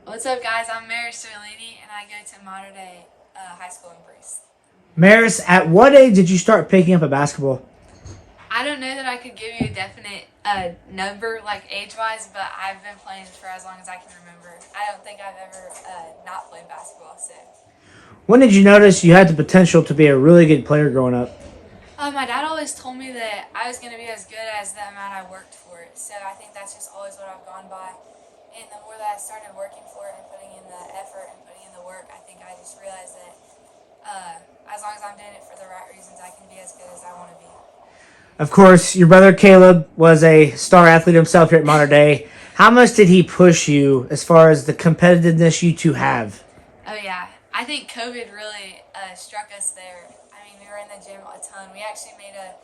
What's up, guys? I'm Mary Zurliene, and I go to Modern Day High School in Breese. Maris, at what age did you start picking up a basketball? I don't know that I could give you a definite number, like age-wise, but I've been playing for as long as I can remember. I don't think I've ever not played basketball, so. When did you notice you had the potential to be a really good player growing up? My dad always told me that I was going to be as good as the amount I worked for it, so I think that's just always what I've gone by. And the more that I started working for it and putting in the effort and putting in the work, I think I just realized that as long as I'm doing it for the right reasons, I can be as good as I want to be. Of course, your brother Caleb was a star athlete himself here at Modern Day. How much did he push you as far as the competitiveness you two have? Oh yeah, I think COVID really struck us there. I mean, we were in the gym a ton. We actually made a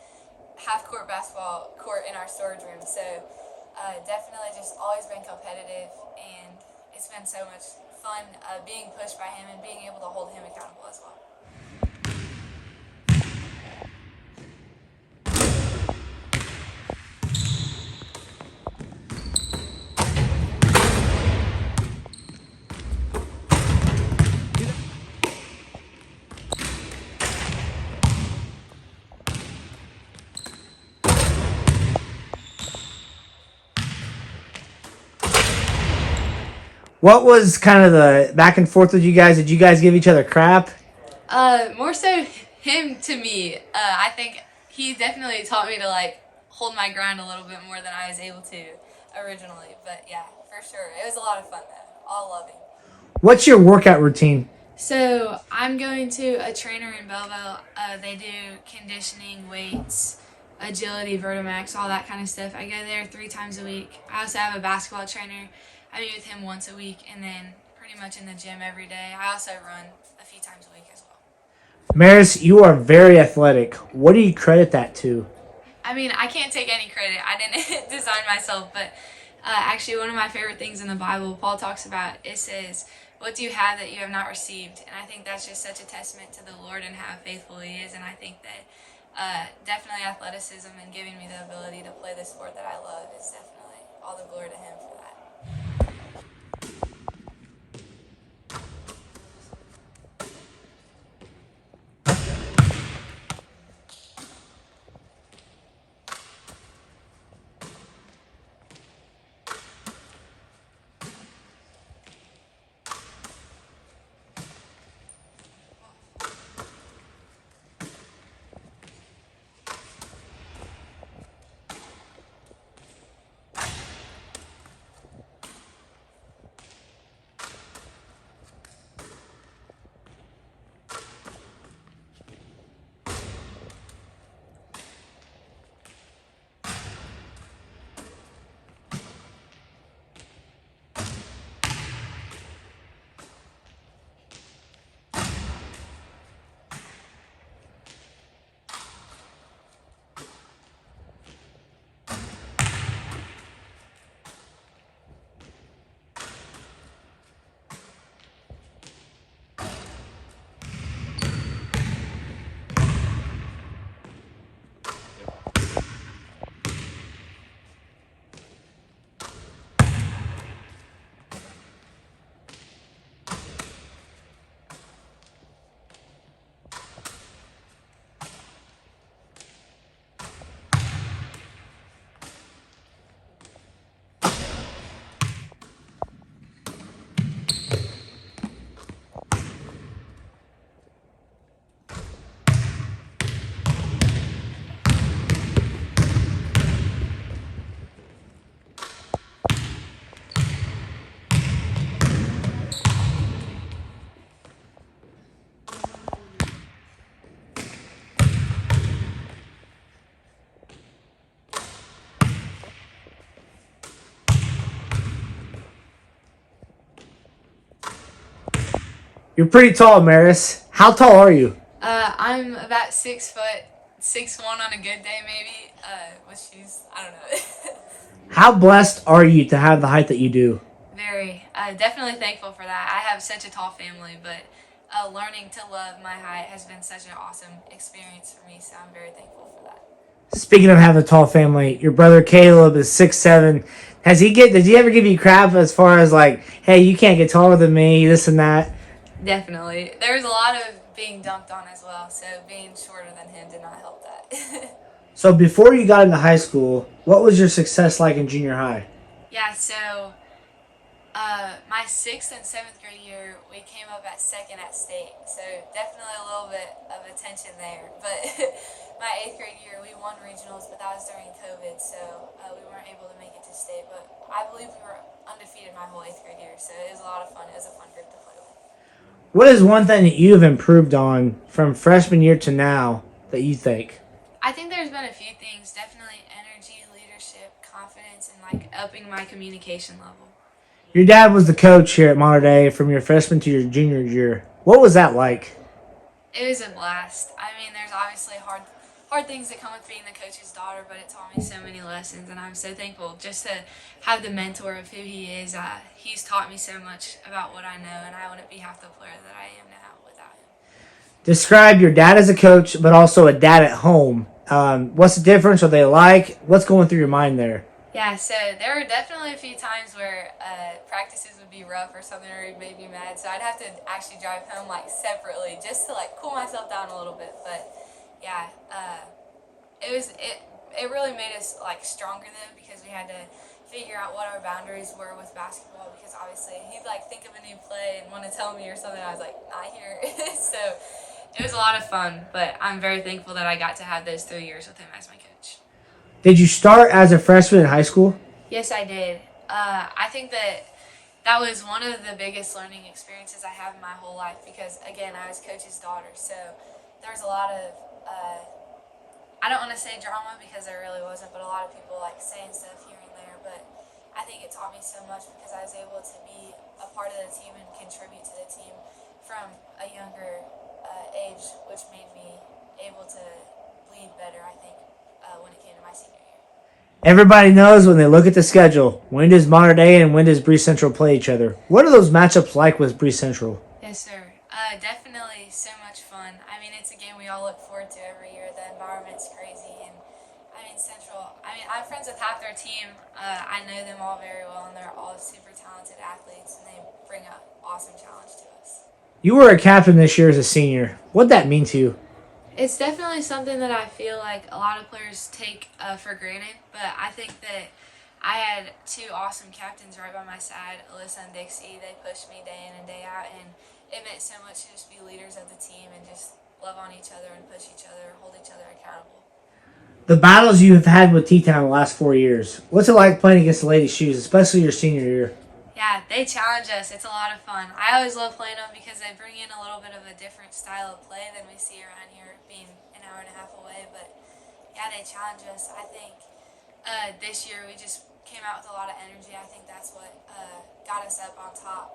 half-court basketball court in our storage room. So definitely just always been competitive, and it's been so much fun being pushed by him and being able to hold him accountable as well. What was kind of the back and forth with you guys? Did you guys give each other crap? More so him to me. I think he definitely taught me to hold my ground a little bit more than I was able to originally. But yeah, for sure, it was a lot of fun though. All loving. What's your workout routine? So I'm going to a trainer in Belleville. They do conditioning, weights, agility, Vertimax, all that kind of stuff. I go there 3 times a week. I also have a basketball trainer. I meet with him once a week, and then pretty much in the gym every day. I also run a few times a week as well. Maris, you are very athletic. What do you credit that to? I mean, I can't take any credit. I didn't design myself, but actually one of my favorite things in the Bible, Paul talks about, it says, "What do you have that you have not received?" And I think that's just such a testament to the Lord and how faithful He is. And I think that definitely athleticism and giving me the ability to play the sport that I love is definitely all the glory to Him for that. You're pretty tall, Maris. How tall are you? I'm about 6 foot, 6'1" on a good day, maybe. With shoes, I don't know. How blessed are you to have the height that you do? Very. Definitely thankful for that. I have such a tall family, but learning to love my height has been such an awesome experience for me, so I'm very thankful for that. Speaking of having a tall family, your brother Caleb is 6'7". Did he ever give you crap as far as like, hey, you can't get taller than me, this and that? Definitely. There was a lot of being dunked on as well, so being shorter than him did not help that. So before you got into high school, what was your success like in junior high? Yeah, so my sixth and seventh grade year, we came up at second at state, so definitely a little bit of attention there. But my eighth grade year, we won regionals, but that was during COVID, so we weren't able to make it to state. But I believe we were undefeated my whole eighth grade year, so it was a lot of fun. It was a fun group to play with. What is one thing that you've improved on from freshman year to now that you think? I think there's been a few things, definitely energy, leadership, confidence, and like upping my communication level. Your dad was the coach here at Mater Dei from your freshman to your junior year. What was that like? It was a blast. I mean, there's obviously hard things that come with being the coach's daughter, but it taught me so many lessons, and I'm so thankful just to have the mentor of who he is. He's taught me so much about what I know, and I wouldn't be half the player that I am now without him. Describe your dad as a coach, but also a dad at home. What's the difference? Are they alike? What's going through your mind there? Yeah, so there were definitely a few times where practices would be rough or something, or he'd make me mad. So I'd have to actually drive home like separately just to like cool myself down a little bit. But yeah, it really made us like stronger though, because we had to figure out what our boundaries were with basketball, because obviously he'd like think of a new play and want to tell me or something. I was like, not here. So it was a lot of fun, but I'm very thankful that I got to have those 3 years with him as my coach. Did you start as a freshman in high school? Yes, I did. I think that was one of the biggest learning experiences I have in my whole life, because, again, I was coach's daughter. So there was a lot of, I don't want to say drama because there really wasn't, but a lot of people like saying stuff here and there. But I think it taught me so much because I was able to be a part of the team and contribute to the team from a younger age, which made me able to lead better, I think, when it came to my senior year. Everybody knows when they look at the schedule, when does Mater Dei and when does Breese Central play each other? What are those matchups like with Breese Central? Yes, sir. Definitely so much fun. I mean, it's a game we all look forward to every year. The environment's crazy, and I mean, Central. I mean, I'm friends with half their team. I know them all very well, and they're all super talented athletes, and they bring an awesome challenge to us. You were a captain this year as a senior. What'd that mean to you? It's definitely something that I feel like a lot of players take for granted, but I think that I had two awesome captains right by my side, Alyssa and Dixie. They pushed me day in and day out, and it meant so much to just be leaders of the team and just love on each other and push each other, hold each other accountable. The battles you have had with T-Town the last 4 years. What's it like playing against the Lady Shoes, especially your senior year? Yeah, they challenge us. It's a lot of fun. I always love playing them because they bring in a little bit of a different style of play than we see around here, being an hour and a half away. But yeah, they challenge us. I think this year we just came out with a lot of energy. I think that's what got us up on top.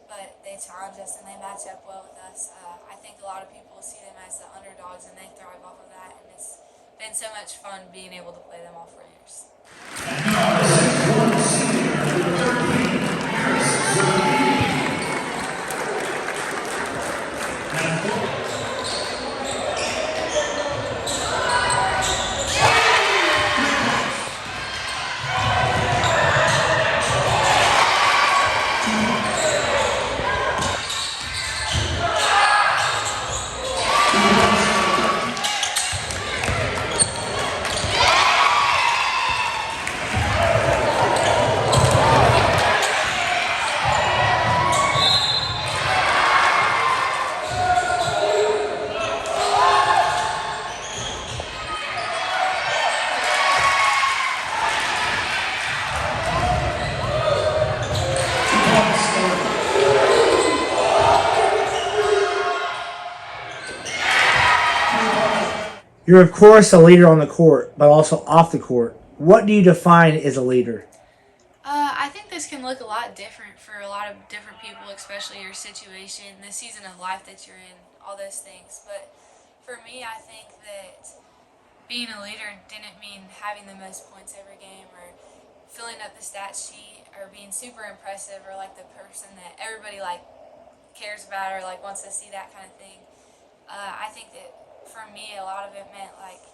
But they challenge us and they match up well with us. I think a lot of people see them as the underdogs and they thrive off of that. And it's been so much fun being able to play them all 4 years. You're, of course, a leader on the court, but also off the court. What do you define as a leader? I think this can look a lot different for a lot of different people, especially your situation, the season of life that you're in, all those things. But for me, I think that being a leader didn't mean having the most points every game or filling up the stat sheet or being super impressive or like the person that everybody like cares about or like wants to see, that kind of thing. I think that for me, a lot of it meant like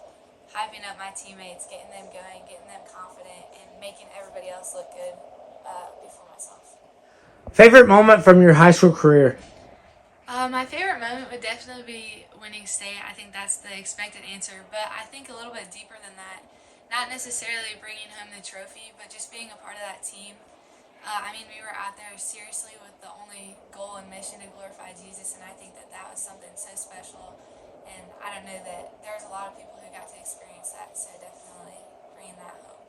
hyping up my teammates, getting them going, getting them confident, and making everybody else look good before myself. Favorite moment from your high school career? My favorite moment would definitely be winning state. I think that's the expected answer, but I think a little bit deeper than that. Not necessarily bringing home the trophy, but just being a part of that team. I mean, we were out there seriously with the only goal and mission to glorify Jesus, and I think that that was something so special. And I don't know that there's a lot of people who got to experience that, so definitely bringing that home.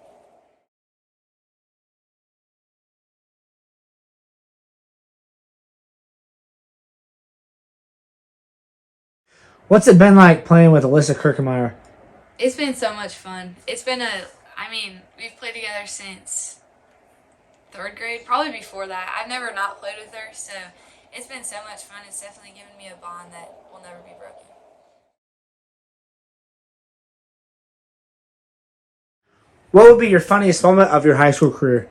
What's it been like playing with Alyssa Kirkemeyer? It's been so much fun. I mean, we've played together since third grade, probably before that. I've never not played with her, so it's been so much fun. It's definitely given me a bond that will never be broken. What would be your funniest moment of your high school career?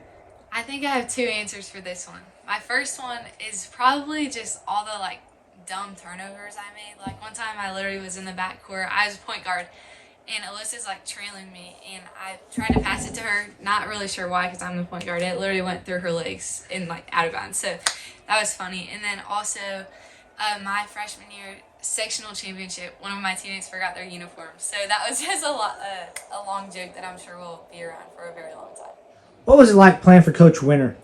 I think I have two answers for this one. My first one is probably just all the dumb turnovers I made. Like one time I literally was in the backcourt. I was point guard and Alyssa's trailing me and I tried to pass it to her. Not really sure why because I'm the point guard. It literally went through her legs and out of bounds. So that was funny. And then also my freshman year sectional championship, one of my teammates forgot their uniform. So that was just a long joke that I'm sure will be around for a very long time. What was it like playing for Coach Winter?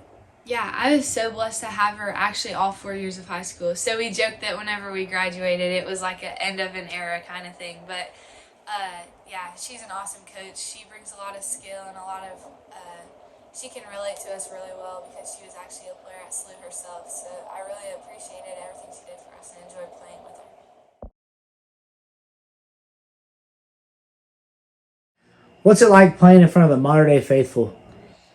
Yeah, I was so blessed to have her actually all 4 years of high school. So we joked that whenever we graduated, it was like an end of an era kind of thing. But yeah, she's an awesome coach. She brings a lot of skill and a lot of. She can relate to us really well because she was actually a player at SLU herself. So I really appreciated everything she did for us and enjoyed playing with her. What's it like playing in front of the modern day faithful?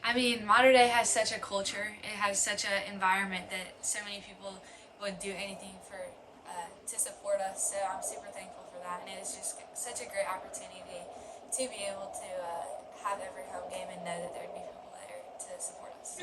I mean, Mater Dei has such a culture. It has such an environment that so many people would do anything for to support us. So I'm super thankful for that, and it is just such a great opportunity to be able to have every home game and know that there would be people there to support us.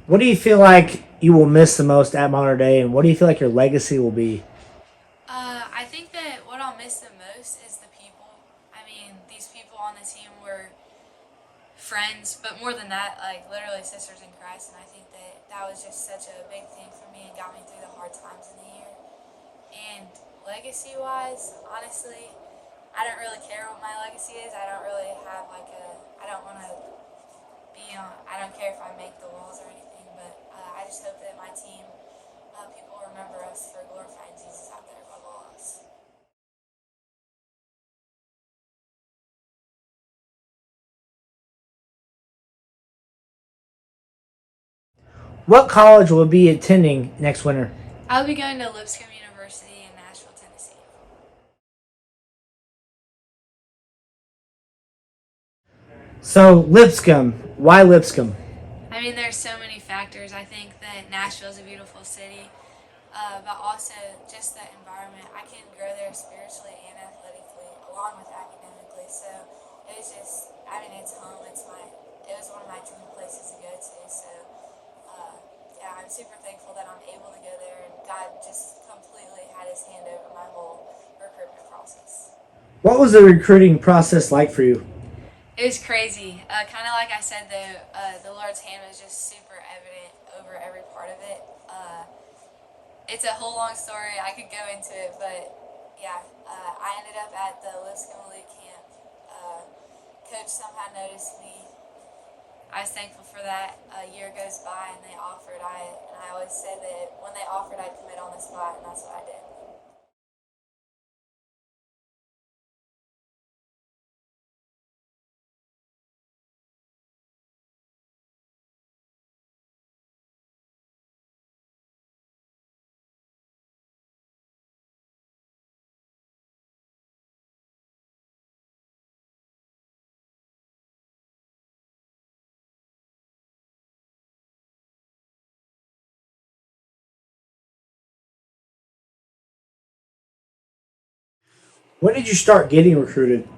What do you feel like you will miss the most at modern day, and what do you feel like your legacy will be? I think that what I'll miss the most is the people. I mean, these people on the team were friends, but more than that, literally sisters in Christ. And I think that that was just such a big thing for me and got me through the hard times in the year. And legacy wise, honestly, I don't really care what my legacy is. I don't really have I don't want to be on, I don't care if I make the walls or anything, but I just hope that my team, people remember us for glorifying Jesus out there above all else. What college will be attending next winter? I'll be going to Lipscomb University in Nashville, Tennessee. So, Lipscomb. Why Lipscomb? I mean, there's so many factors. I think that Nashville is a beautiful city, but also just the environment. I can grow there spiritually and athletically, along with academically. So I mean, it's home. It was one of my dream places to go to. So, yeah, I'm super thankful that I'm able to go there, and God just completely had His hand over my whole recruitment process. What was the recruiting process like for you? It was crazy. Kind of like I said, though, the Lord's hand was just super evident over every part of it. It's a whole long story. I could go into it, but yeah, I ended up at the Lipscomb Elite Camp. Coach somehow noticed me. I was thankful for that. A year goes by and they offered. And I always said that when they offered, I'd commit on the spot, and that's what I did. When did you start getting recruited?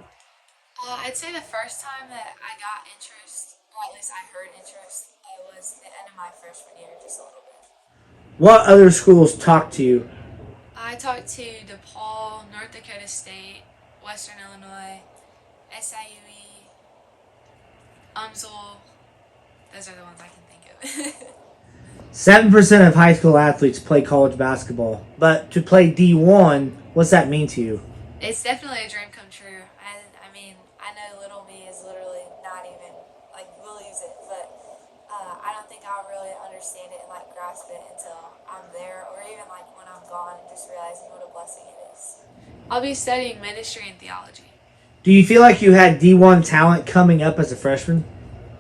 I'd say the first time that I got interest, or at least I heard interest, was the end of my freshman year, just a little bit. What other schools talked to you? I talked to DePaul, North Dakota State, Western Illinois, SIUE, UMSL. Those are the ones I can think of. 7% of high school athletes play college basketball, but to play D1, what's that mean to you? It's definitely a dream come true. I mean, I know little me is literally not even, like, believes it, but I don't think I'll really understand it and, like, grasp it until I'm there, or even, like, when I'm gone and just realizing what a blessing it is. I'll be studying ministry and theology. Do you feel like you had D1 talent coming up as a freshman?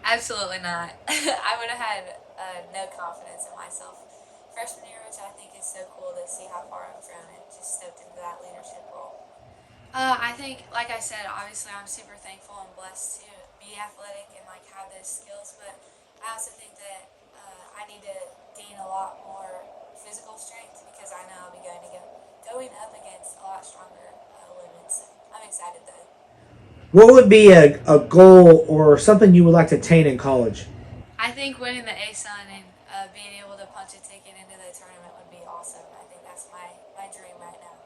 Absolutely not. I would have had no confidence in myself freshman year, which I think is so cool to see how far I've grown and just stepped into that leadership role. I think, like I said, obviously I'm super thankful and blessed to be athletic and like have those skills, but I also think that I need to gain a lot more physical strength because I know I'll be going up against a lot stronger limits. I'm excited though. What would be a goal or something you would like to attain in college? I think winning the ASUN and being able to punch a ticket into the tournament would be awesome. I think that's my dream right now.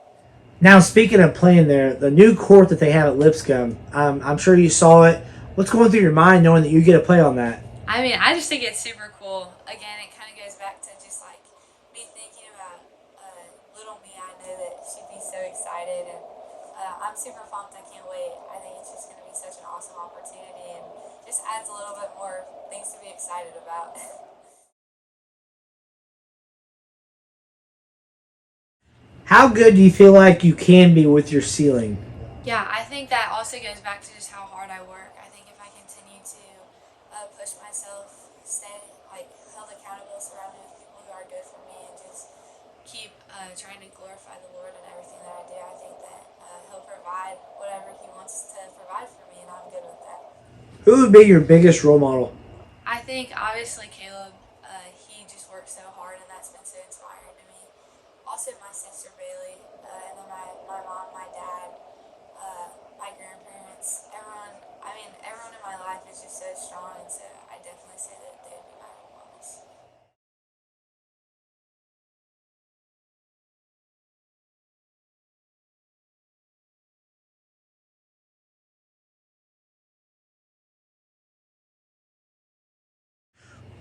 Now, speaking of playing there, the new court that they have at Lipscomb, I'm sure you saw it. What's going through your mind knowing that you get to play on that? I mean, I just think it's super cool. Again, it kind of goes back to just like me thinking about little me. I know that she'd be so excited, and I'm super pumped. I can't wait. I think it's just going to be such an awesome opportunity, and just adds a little bit more things to be excited about. How good do you feel like you can be with your ceiling? Yeah, I think that also goes back to just how hard I work. I think if I continue to push myself, stay like held accountable, surround me with people who are good for me, and just keep trying to glorify the Lord in everything that I do, I think that He'll provide whatever He wants to provide for me, and I'm good with that. Who would be your biggest role model? I think obviously Caleb, he just worked so hard, and that's been so inspiring to me. Also, my sister Bailey, and then my mom, my dad, my grandparents, everyone. I mean, everyone in my life is just so strong, and so I definitely say that they would be my role models.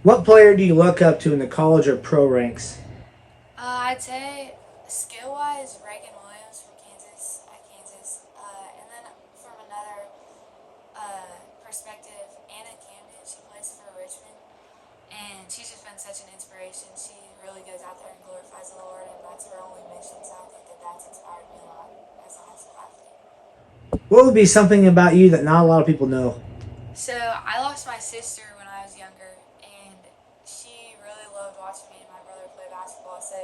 What player do you look up to in the college or pro ranks? I'd say skill-wise, Reagan Williams from Kansas, and then from another perspective, Anna Camden. She plays for Richmond, and she's just been such an inspiration. She really goes out there and glorifies the Lord, and that's her only mission. So I think that that's inspired me a lot as a high school athlete. What would be something about you that not a lot of people know? So I lost my sister when I was younger, and she really loved watching me and my brother play basketball. So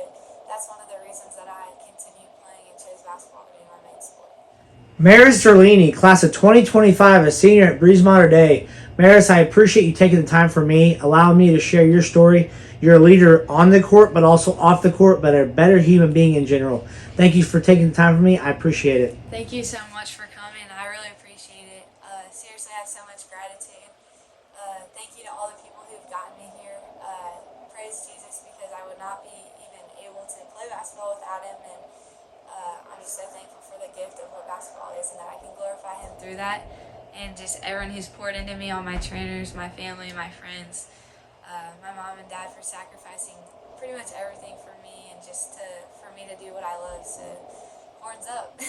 that's one of the reasons that I continued playing and chose basketball to be my main sport. Maris Zurliene, class of 2025, a senior at Breeze Mater Day. Maris, I appreciate you taking the time for me, allowing me to share your story. You're a leader on the court, but also off the court, but a better human being in general. Thank you for taking the time for me. I appreciate it. Thank you so much for coming. I really appreciate it. Seriously, I have so much gratitude. Thank you to all the people who've gotten me here. Praise Jesus, because I would not be even able to play basketball without him, and I'm just so thankful for the gift of what basketball is, and that I can glorify him through that. And just everyone who's poured into me, all my trainers, my family, my friends, my mom and dad for sacrificing pretty much everything for me, and just for me to do what I love. So, horns up.